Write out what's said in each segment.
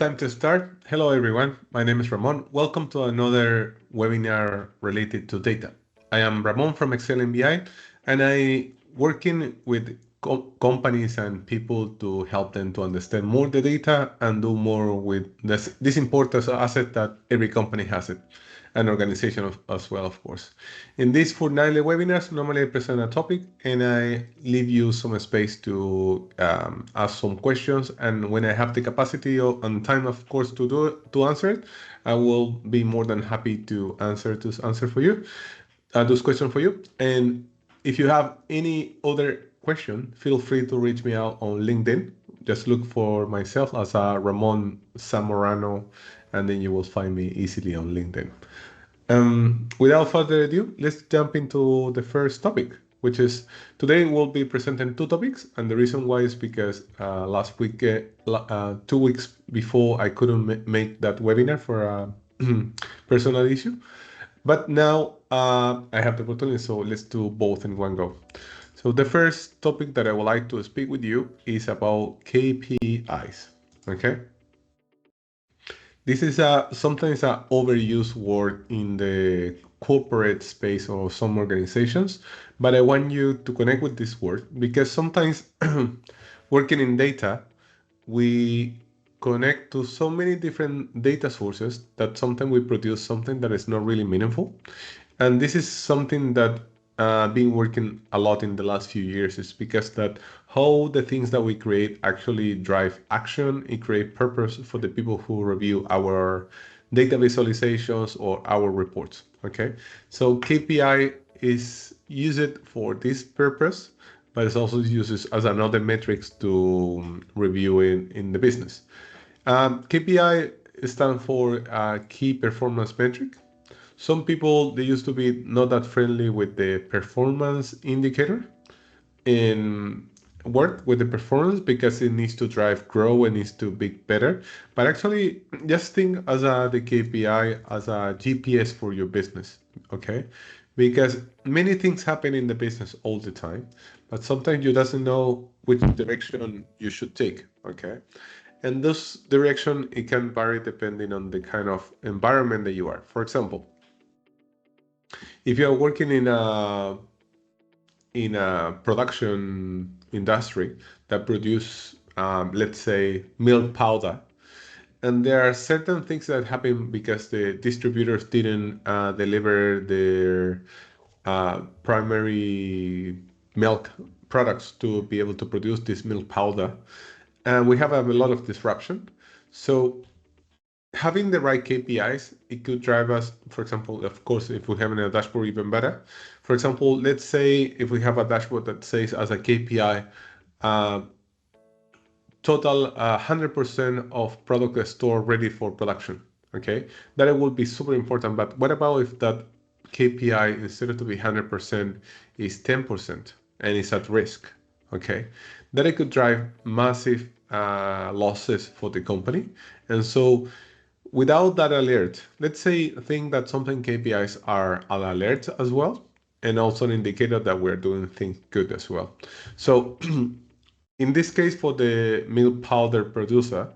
time to start. Hello, everyone. My name is Ramon. Welcome to another webinar related to data. I am Ramon from Excel MBI, and I working with companies and people to help them to understand more the data and do more with this important asset that every company has it, an organization as well, of course. In these fortnightly webinars, normally I present a topic and I leave you some space to ask some questions. And when I have the capacity and time, of course, to answer it, I will be more than happy to answer for you, those questions for you. And if you have any other question, feel free to reach me out on LinkedIn. Just look for myself as Ramon Zamorano, and then you will find me easily on LinkedIn. Without further ado, let's jump into the first topic, which is today we'll be presenting two topics. And the reason why is because last week, 2 weeks before, I couldn't make that webinar for a personal issue. But now I have the opportunity, so let's do both in one go. So the first topic that I would like to speak with you is about KPIs, okay? This is sometimes an overused word in the corporate space of some organizations, but I want you to connect with this word because sometimes working in data, we connect to so many different data sources that sometimes we produce something that is not really meaningful. And this is something that been working a lot in the last few years is because that how the things that we create actually drive action, it create purpose for the people who review our data visualizations or our reports. Okay, so KPI is used for this purpose, but it's also used as another metrics to review in the business. KPI stands for key performance metric. Some people, they used to be not that friendly with the performance indicator in work with the performance because it needs to drive growth and needs to be better. But actually, just think as the KPI as a GPS for your business, okay? Because many things happen in the business all the time, but sometimes you doesn't know which direction you should take, okay? And this direction, it can vary depending on the kind of environment that you are. For example, if you are working in a production industry that produce, let's say, milk powder, and there are certain things that happen because the distributors didn't deliver their primary milk products to be able to produce this milk powder, and we have a lot of disruption. So having the right KPIs, it could drive us, for example, of course, if we have a dashboard, even better. For example, let's say if we have a dashboard that says as a KPI, total 100% of product store ready for production, okay? That it will be super important, but what about if that KPI, instead of to be 100%, is 10% and is at risk, okay? That it could drive massive losses for the company. And so without that alert, let's say think that something KPIs are an alert as well, and also an indicator that we're doing things good as well. So in this case, for the milk powder producer,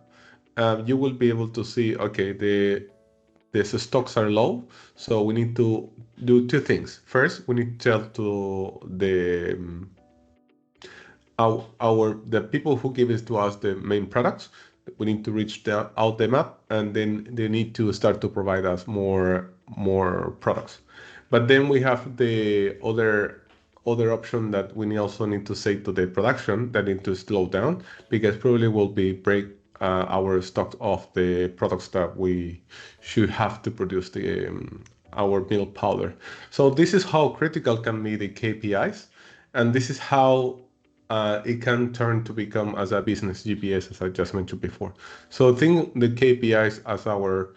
you will be able to see, okay, the stocks are low, so we need to do two things. First, we need to tell to the the people who give it to us the main products. We need to reach out them up, and then they need to start to provide us more products. But then we have the other option that we also need to say to the production that need to slow down because probably will be break our stock of the products that we should have to produce the our milk powder. So this is how critical can be the KPIs, and this is how it can turn to become as a business GPS, as I just mentioned before. So think the KPIs as our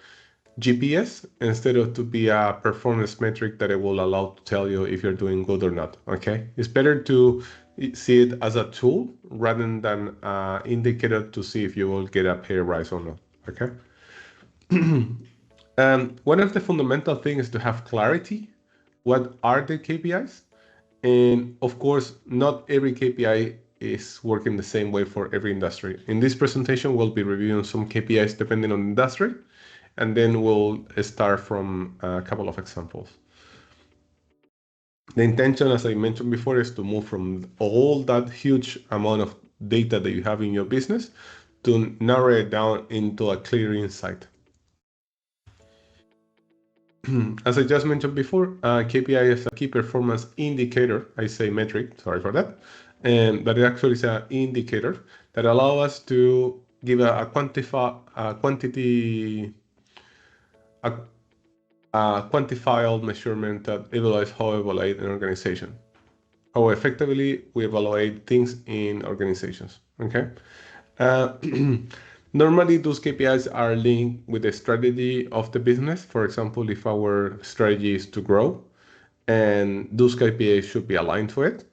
GPS instead of to be a performance metric that it will allow to tell you if you're doing good or not. Okay, it's better to see it as a tool rather than an indicator to see if you will get a pay rise or not. Okay. One of the fundamental things is to have clarity. What are the KPIs? And of course, not every KPI is working the same way for every industry. In this presentation, we'll be reviewing some KPIs depending on industry, and then we'll start from a couple of examples. The intention, as I mentioned before, is to move from all that huge amount of data that you have in your business to narrow it down into a clear insight. As I just mentioned before, KPI is a key performance indicator. I say metric, sorry for that. But it actually is an indicator that allows us to give a quantifiable measurement that evaluates how we evaluate an organization, how effectively we evaluate things in organizations. Okay. Uh, Normally, those KPIs are linked with the strategy of the business. For example, if our strategy is to grow, and those KPIs should be aligned to it.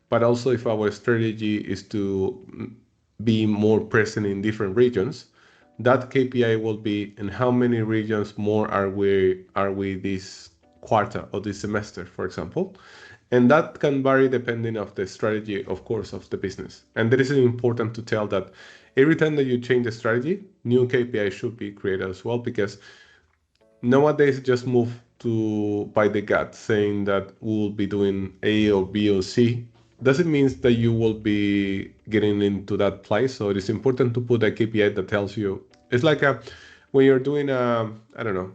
But also, if our strategy is to be more present in different regions, that KPI will be in how many regions more are we this quarter or this semester, for example. And that can vary depending of the strategy, of course, of the business. And it is important to tell that every time that you change the strategy, new KPI should be created as well, because nowadays just move to by the gut saying that we'll be doing A or B or C doesn't mean that you will be getting into that place. So it is important to put a KPI that tells you. It's like when you're doing I don't know,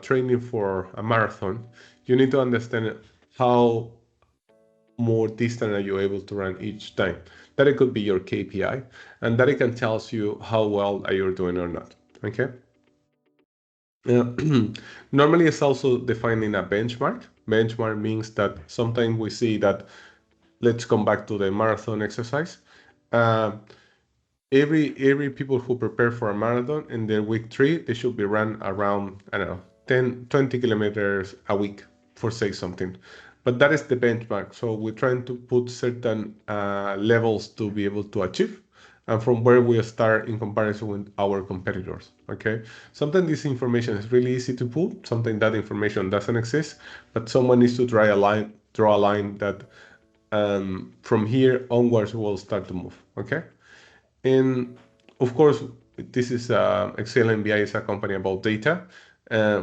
training for a marathon, you need to understand how more distant are you able to run each time. That it could be your KPI, and that it can tells you how well are you doing or not. Okay. Uh, Normally, it's also defining a benchmark. Benchmark means that sometimes we see that, let's come back to the marathon exercise. Uh, every people who prepare for a marathon in their week 3, they should be run around, I don't know, 10, 20 kilometers a week, for say something. But that is the benchmark. So we're trying to put certain levels to be able to achieve, and from where we start in comparison with our competitors. Okay. Sometimes this information is really easy to pull. Sometimes that information doesn't exist, but someone needs to draw a line that from here onwards we'll start to move. Okay. And of course, this is Excel MBI is a company about data.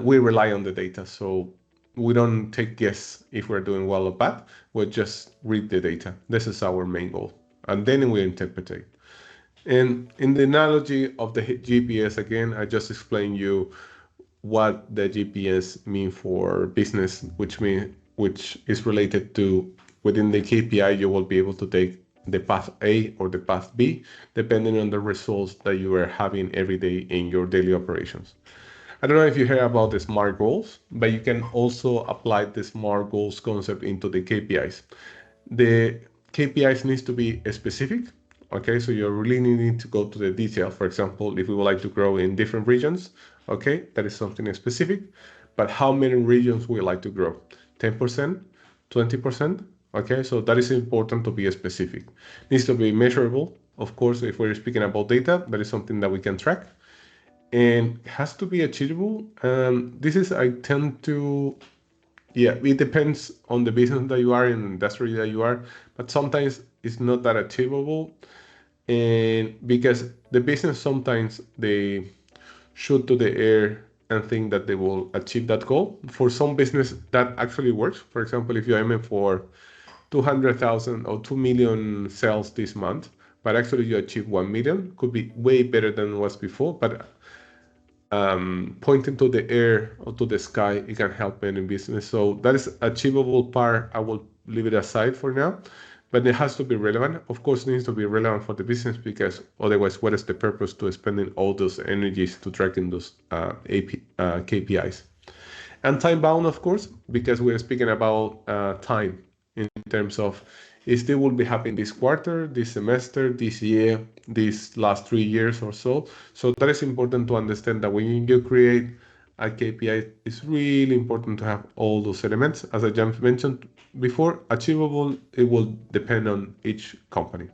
We rely on the data, so we don't take guess if we're doing well or bad. We just read the data. This is our main goal, and then we interpret it. And in the analogy of the GPS, again, I just explained you what the GPS mean for business, which is related to within the KPI, you will be able to take the path A or the path B, depending on the results that you are having every day in your daily operations. I don't know if you heard about the SMART goals, but you can also apply the SMART goals concept into the KPIs. The KPIs needs to be specific. Okay, so you really need to go to the detail. For example, if we would like to grow in different regions, okay, that is something specific. But how many regions we like to grow? 10%, 20%? Okay, so that is important to be specific. Needs to be measurable. Of course, if we're speaking about data, that is something that we can track. And has to be achievable. This is, I tend to, yeah, it depends on the business that you are in, the industry that you are, but sometimes it's not that achievable. And because the business sometimes they shoot to the air and think that they will achieve that goal. For some business that actually works. For example, if you're aiming for 200,000 or 2 million sales this month, but actually you achieve 1 million, could be way better than was before. But pointing to the air or to the sky, it can help any business. So that is achievable part. I will leave it aside for now, but it has to be relevant. Of course, it needs to be relevant for the business, because otherwise, what is the purpose to spending all those energies to tracking those KPIs? And time bound, of course, because we're speaking about time in terms of is they will be happening this quarter, this semester, this year, these last 3 years or so. So that is important to understand that when you create a KPI, it's really important to have all those elements. As I just mentioned before, achievable, it will depend on each company.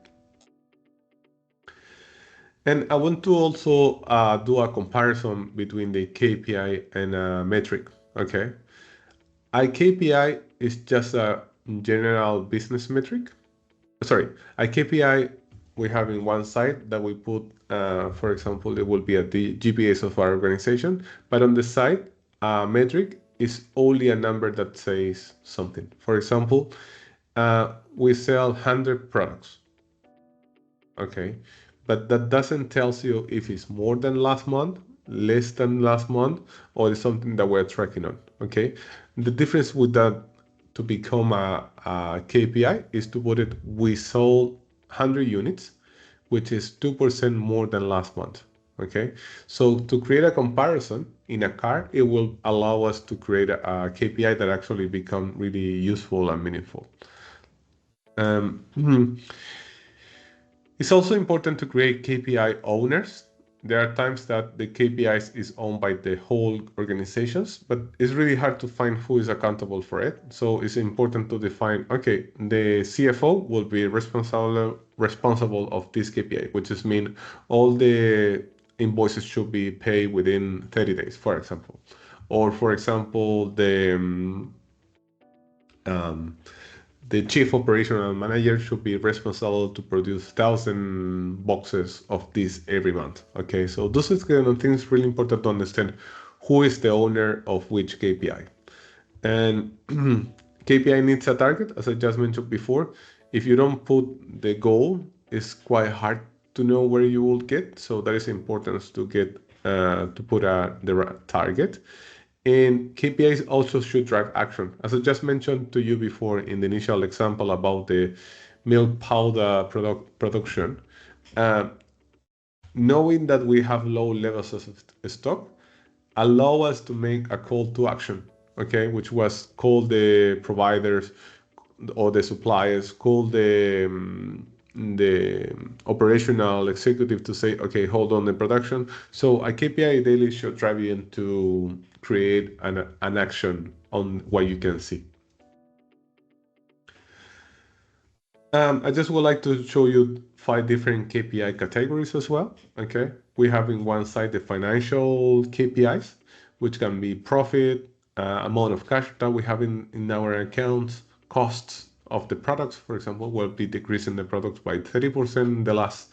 And I want to also do a comparison between the KPI and a metric. Okay. A KPI is just a general business metric. sorry, a KPI we have in one side that we put, for example, it will be at the GPS of our organization, but on the side, a metric is only a number that says something. For example, we sell 100 products, okay, but that doesn't tells you if it's more than last month, less than last month, or it's something that we're tracking on, okay. The difference with that to become a KPI is to put it, we sold 100 units, which is 2% more than last month, okay. So to create a comparison in a car, it will allow us to create a KPI that actually become really useful and meaningful. It's also important to create KPI owners. There are times that the KPIs is owned by the whole organizations, but it's really hard to find who is accountable for it. So it's important to define, okay, the CFO will be responsible of this KPI, which is mean all the invoices should be paid within 30 days, for example. Or for example, um, the chief operational manager should be responsible to produce 1,000 boxes of this every month. Okay, so those are kind of things really important to understand who is the owner of which KPI. And KPI needs a target, as I just mentioned before. If you don't put the goal, it's quite hard to know where you will get. So that is important to get to put the right target. And KPIs also should drive action. As I just mentioned to you before in the initial example about the milk powder production, uh, knowing that we have low levels of stock allow us to make a call to action, okay, which was call the providers or the suppliers, call the operational executive to say, okay, hold on the production. So a KPI daily should drive you to create an action on what you can see. I just would like to show you 5 different KPI categories as well. Okay, we have in one side the financial KPIs, which can be profit, amount of cash that we have in our accounts, costs of the products, for example, will be decreasing the products by 30% in the last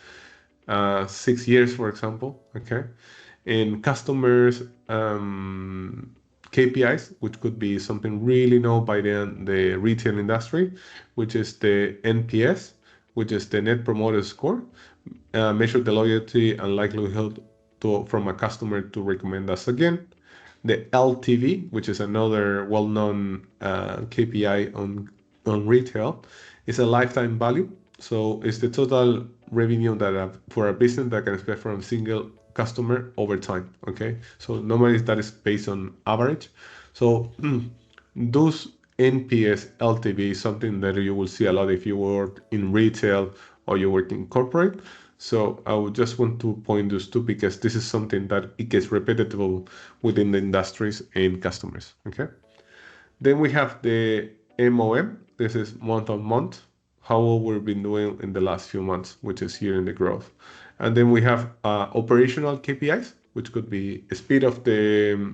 6 years, for example. Okay, in customers KPIs, which could be something really known by the retail industry, which is the NPS, which is the Net Promoter Score, measure the loyalty and likelihood from a customer to recommend us again. The LTV, which is another well-known KPI on retail, is a lifetime value. So it's the total revenue that for a business that can expect from a single customer over time. Okay, so normally that is based on average. So those NPS LTV is something that you will see a lot if you work in retail or you work in corporate. So I would just want to point those two because this is something that it gets repetitive within the industries and customers. Okay. Then we have the MOM. This is month on month, how we've been doing in the last few months, which is here in the growth. And then we have operational KPIs, which could be speed of the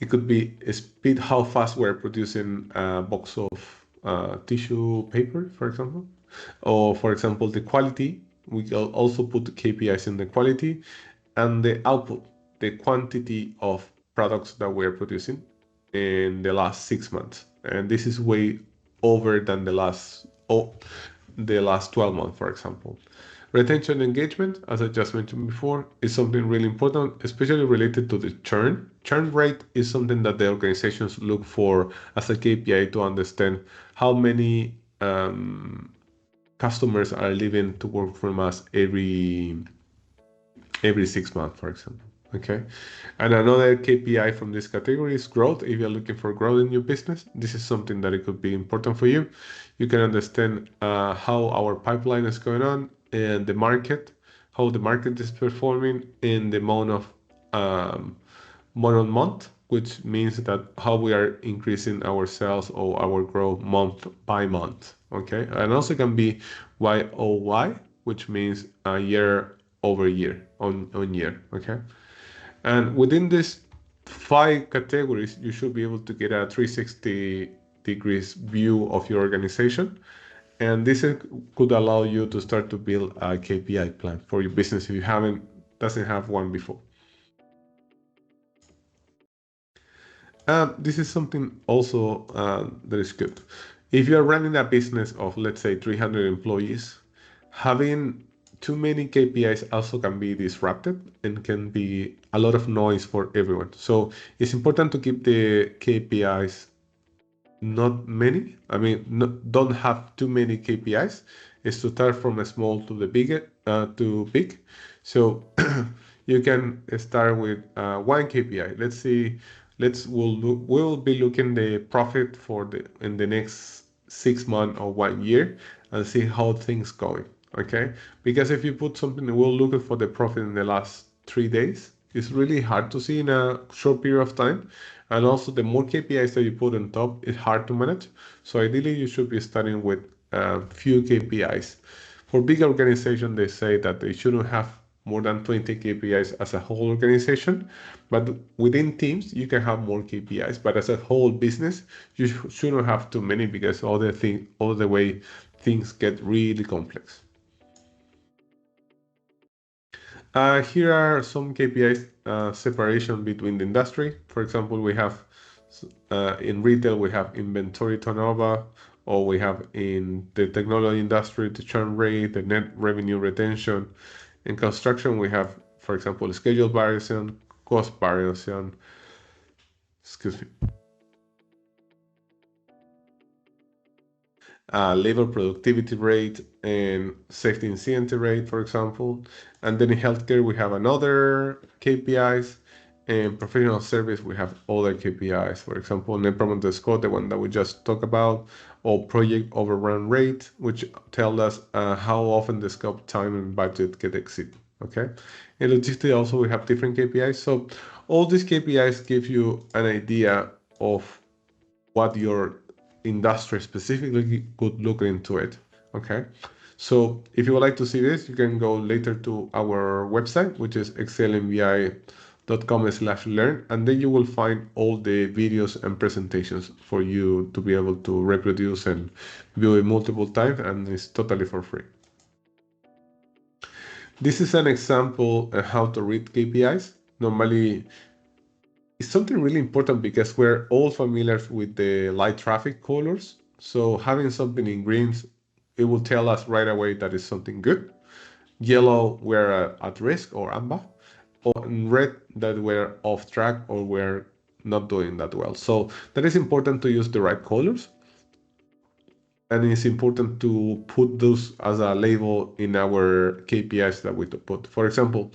it could be speed, how fast we're producing a box of tissue paper, for example. Or, for example, the quality. We can also put the KPIs in the quality and the output, the quantity of products that we're producing in the last 6 months. And this is way over than the last 12 months, for example. Retention engagement, as I just mentioned before, is something really important, especially related to the churn. Churn rate is something that the organizations look for as a KPI to understand how many customers are leaving to work from us every 6 months, for example. Okay. And another KPI from this category is growth. If you're looking for growth in your business, this is something that it could be important for you. You can understand how our pipeline is going on and the market, how the market is performing in the amount of month on month, which means that how we are increasing our sales or our growth month by month. Okay. And also can be YOY, which means year over year on year. Okay. And within these 5 categories, you should be able to get a 360 degrees view of your organization. And this could allow you to start to build a KPI plan for your business if you doesn't have one before. This is something also that is good. If you're running a business of, let's say, 300 employees, having too many KPIs also can be disrupted and can be a lot of noise for everyone. So it's important to keep the KPIs not many. I mean, don't have too many KPIs. Is to start from a small to the bigger to big. So you can start with one KPI. Let's see. We'll be looking the profit for the in the next 6 months or 1 year and see how things going. Okay, because if you put something, we'll look for the profit in the last 3 days. It's really hard to see in a short period of time. And also, the more KPIs that you put on top, it's hard to manage. So ideally, you should be starting with few KPIs. For big organizations, they say that they shouldn't have more than 20 KPIs as a whole organization. But within teams, you can have more KPIs. But as a whole business, you shouldn't have too many because all the way things get really complex. Here are some KPIs separation between the industry. For example, we have in retail, we have inventory turnover, or we have in the technology industry, the churn rate, the net revenue retention. In construction, we have, for example, schedule variation, cost variation, excuse me, labor productivity rate and safety incident rate, for example. And then in healthcare, we have another KPIs. And professional service, we have other KPIs, for example, net promoter score, the one that we just talked about, or project overrun rate, which tell us how often the scope, time, and budget get exceeded. Okay. In logistics, also we have different KPIs. So all these KPIs give you an idea of what your industry specifically could look into it. Okay. So if you would like to see this, you can go later to our website, which is excelmbi.com/learn, and then you will find all the videos and presentations for you to be able to reproduce and view it multiple times, and it's totally for free. This is an example of how to read KPIs. Normally, it's something really important because we're all familiar with the light traffic colors. So having something in greens, it will tell us right away that it's something good. Yellow, we're at risk or amber, or in red, that we're off track or we're not doing that well. So that is important to use the right colors. And it's important to put those as a label in our KPIs that we put. For example,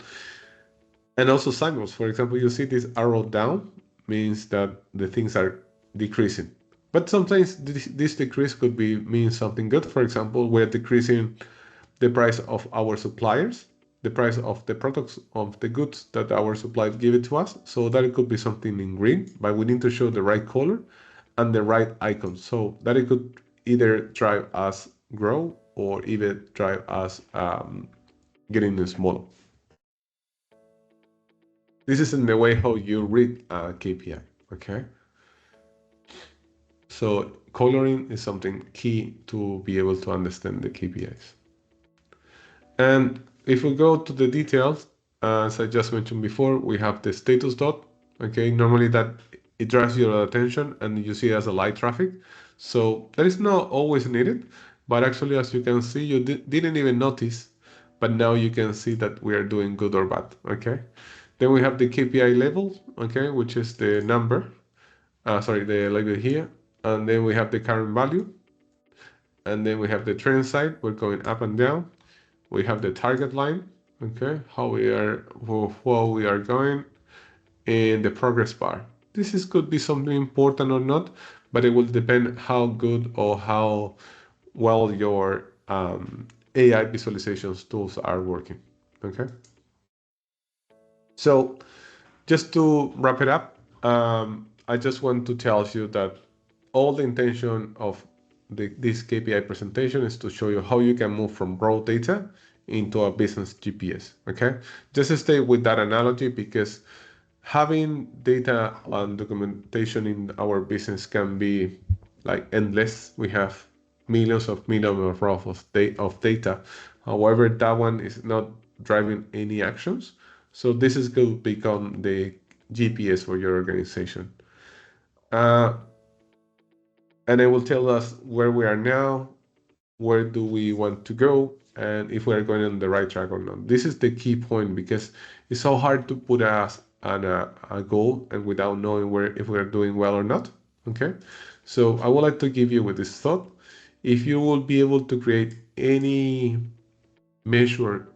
and also signals. For example, you see this arrow down means that the things are decreasing. But sometimes this decrease could be mean something good. For example, we're decreasing the price of our suppliers, the price of the products of the goods that our suppliers give it to us. So that it could be something in green, but we need to show the right color and the right icon. So that it could either drive us grow or even drive us getting smaller. This is in the way how you read a KPI, okay? So coloring is something key to be able to understand the KPIs. And if we go to the details, as I just mentioned before, we have the status dot, okay? Normally that it drives your attention and you see it as a light traffic. So that is not always needed, but actually as you can see, you didn't even notice, but now you can see that we are doing good or bad, okay? Then we have the KPI level, okay, which is the number, the label here. And then we have the current value. And then we have the trend side, we're going up and down. We have the target line, okay, how we are going, and the progress bar. Could be something important or not, but it will depend how good or how well your AI visualizations tools are working, okay? So just to wrap it up, I just want to tell you that all the intention of this KPI presentation is to show you how you can move from raw data into a business GPS, okay? Just stay with that analogy because having data and documentation in our business can be like endless. We have millions of rows of data. However, that one is not driving any actions. So this is going to become the GPS for your organization. Uh, and it will tell us where we are now, where do we want to go, and if we are going on the right track or not. This is the key point because it's so hard to put us on a goal and without knowing where if we are doing well or not. Okay, so I would like to give you with this thought. If you will be able to create any measure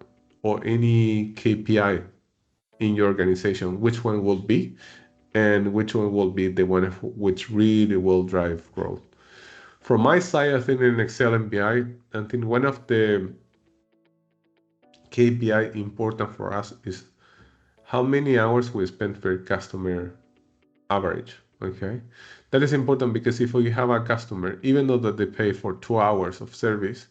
or any KPI in your organization, which one will be, and which one will be the one which really will drive growth. From my side, I think in Excel and BI, I think one of the KPI important for us is how many hours we spend per customer average. Okay, that is important because if you have a customer, even though that they pay for 2 hours of service,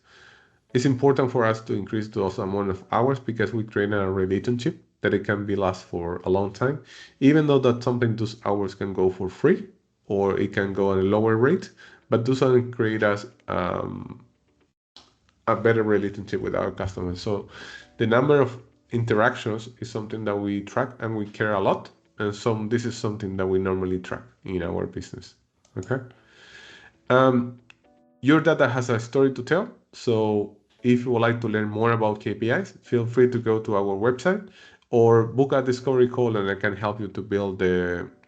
it's important for us to increase those amount of hours because we create a relationship that it can be last for a long time. Even though that something those hours can go for free or it can go at a lower rate, but those are create us a better relationship with our customers. So the number of interactions is something that we track and we care a lot. And this is something that we normally track in our business. Okay. Um, your data has a story to tell. So if you would like to learn more about KPIs, feel free to go to our website or book a discovery call and I can help you to build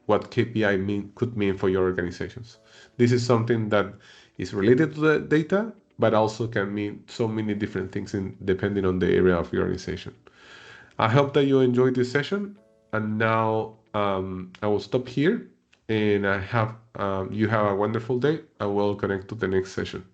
what KPI could mean for your organizations. This is something that is related to the data, but also can mean so many different things depending on the area of your organization. I hope that you enjoyed this session. And now I will stop here and you have a wonderful day. I will connect to the next session.